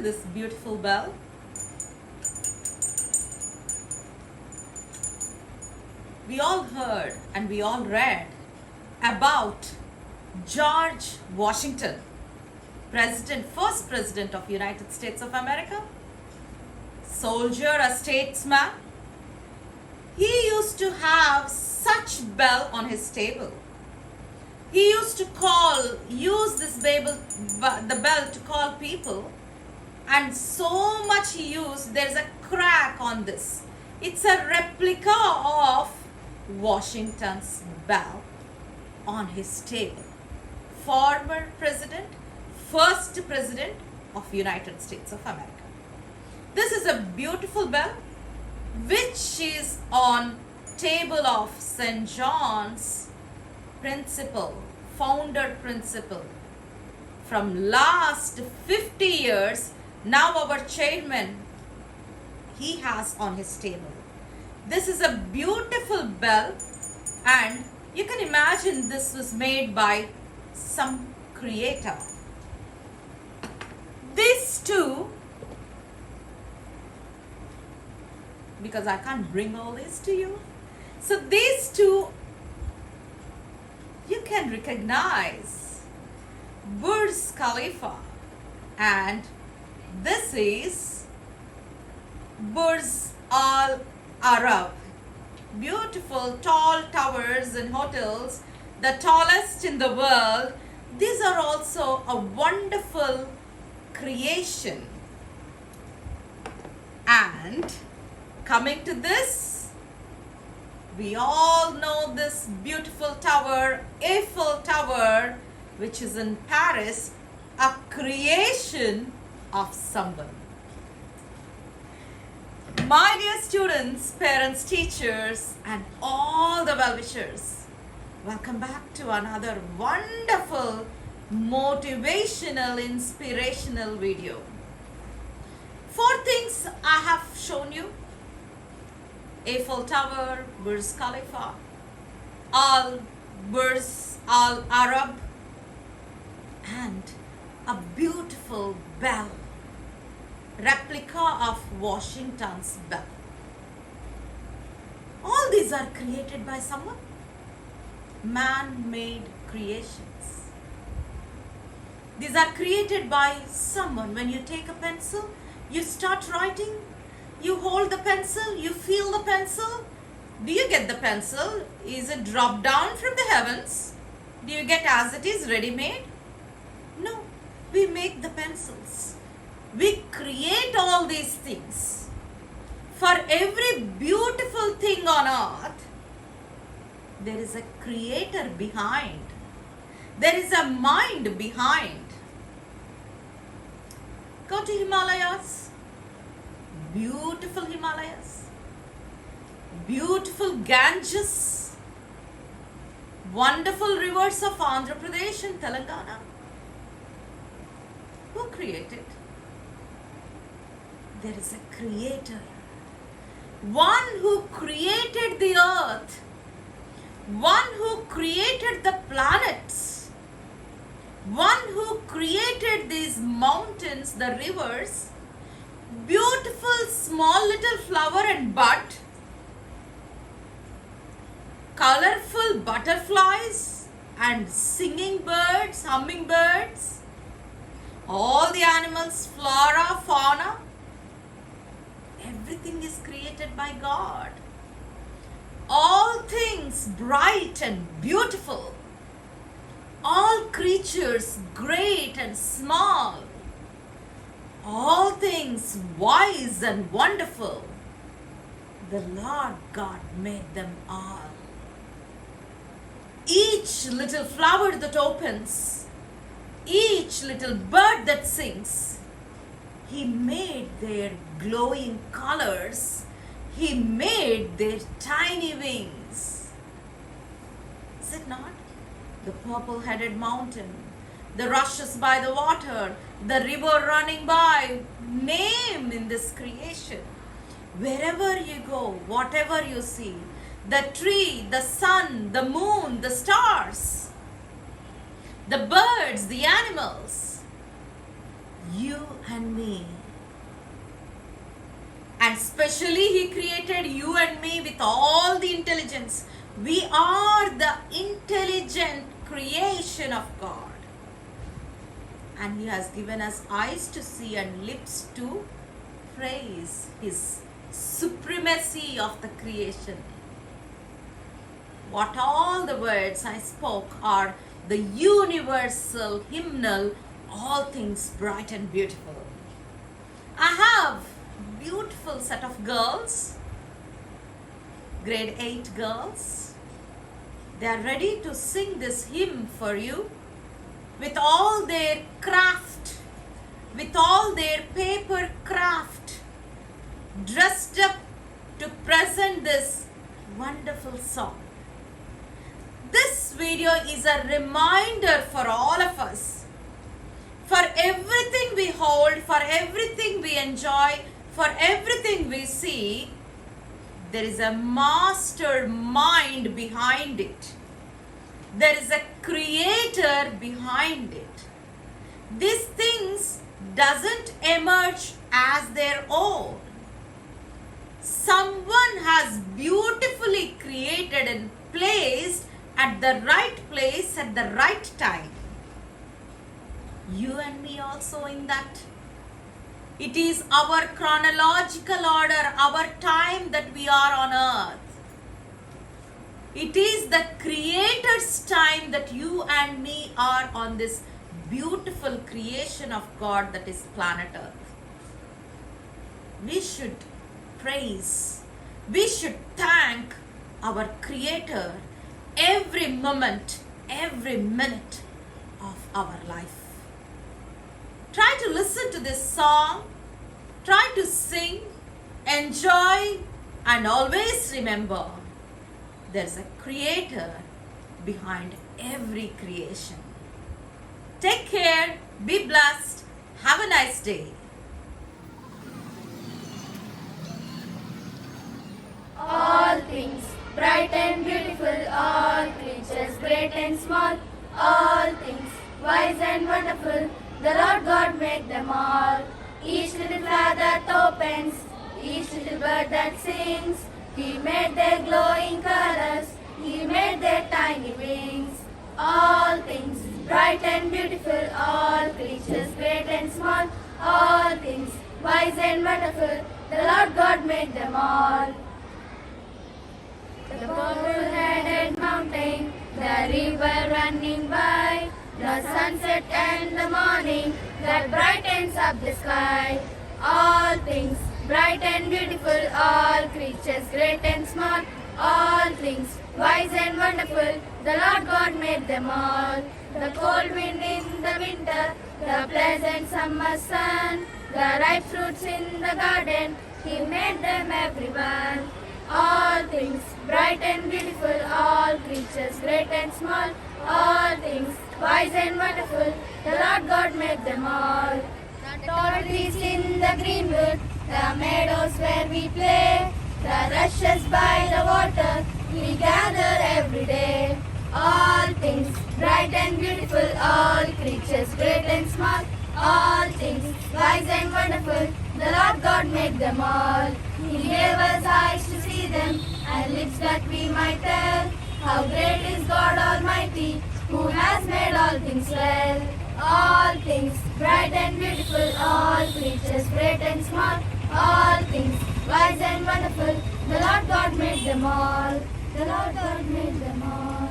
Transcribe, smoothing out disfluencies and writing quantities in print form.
this beautiful bell. We all heard and we all read about George Washington, first president of United States of America, soldier, a statesman. He used to have such bell on his table. He used to use the bell to call people, and so much he used, there's a crack on this. It's a replica of Washington's bell on his table. Former president, first president of United States of America. This is a beautiful bell which is on table of St. John's founder principle. From last 50 years, now our chairman, he has on his table. This is a beautiful bell, and you can imagine this was made by some creator. These two, because I can't bring all this to you. So these two, you can recognize Burj Khalifa, and this is Burj Al Arab. Beautiful tall towers and hotels, the tallest in the world. These are also a wonderful creation. And coming to this, we all know this beautiful tower, Eiffel Tower, which is in Paris, a creation of someone. My dear students, parents, teachers, and all the well-wishers, welcome back to another wonderful, motivational, inspirational video. 4 things I have shown you: Eiffel Tower, Burj Khalifa, Burj Al Arab, and a beautiful bell, replica of Washington's bell. All these are created by someone. Man-made creations. These are created by someone. When you take a pencil, you start writing, you hold the pencil, you feel the pencil. Do you get the pencil? Is it dropped down from the heavens? Do you get as it is, ready-made? No, we make the pencils. We create all these things. For every beautiful thing on earth, there is a creator behind. There is a mind behind. Go to Himalayas. Beautiful Himalayas. Beautiful Ganges. Wonderful rivers of Andhra Pradesh and Telangana. Who created? There is a creator. One who created the earth. One who created the planets. One who created these mountains, the rivers. Beautiful small little flower and bud. Colorful butterflies and singing birds, hummingbirds. All the animals, flora, fauna. Everything is created by God. All things bright and beautiful. All creatures great and small. All things wise and wonderful. The Lord God made them all. Each little flower that opens, each little bird that sings, He made their glowing colors. He made their tiny wings. Is it not? The purple-headed mountain, the rushes by the water, the river running by, name in this creation. Wherever you go, whatever you see, the tree, the sun, the moon, the stars, the birds, the animals, you and me, And specially He created you and me with all the intelligence. We are the intelligent creation of God. And He has given us eyes to see and lips to praise His supremacy of the creation. What all the words I spoke are the universal hymnal, all things bright and beautiful. I have beautiful set of girls, grade 8 girls. They are ready to sing this hymn for you with all their craft, with all their paper craft, dressed up to present this wonderful song. This video is a reminder for all of us. For everything we hold, for everything we enjoy, for everything we see, there is a master mind behind it. There is a creator behind it. These things doesn't emerge as their own. Someone has beautifully created and placed at the right place at the right time. You and me also in that. It is our chronological order, our time that we are on earth. It is the Creator's time that you and me are on this beautiful creation of God that is planet Earth. We should praise, we should thank our Creator every moment, every minute of our life. Try to listen to this song, try to sing, enjoy, and always remember there's a Creator behind every creation. Take care, be blessed, have a nice day. All things bright and beautiful, all creatures great and small, all things wise and wonderful, the Lord God made them all. Each little flower that opens, each little bird that sings, He made their glowing colors, He made their tiny wings. All things bright and beautiful, all creatures great and small, all things wise and wonderful, the Lord God made them all. The purple-headed mountain, the river running by, the sunset and the morning that brightens up the sky. All things bright and beautiful, all creatures great and small, all things wise and wonderful, the Lord God made them all. The cold wind in the winter, the pleasant summer sun, the ripe fruits in the garden, He made them everyone. All things bright and beautiful, all creatures great and small, all things wise and wonderful, the Lord God made them all. The tall trees in the greenwood, the meadows where we play, the rushes by the water, we gather every day. All things bright and beautiful, all creatures great and small, all things wise and wonderful, the Lord God made them all. He gave us eyes to see them, and lips that we might tell how great is God Almighty, who has made all things well. All things bright and beautiful, all creatures great and small, all things wise and wonderful, the Lord God made them all. The Lord God made them all.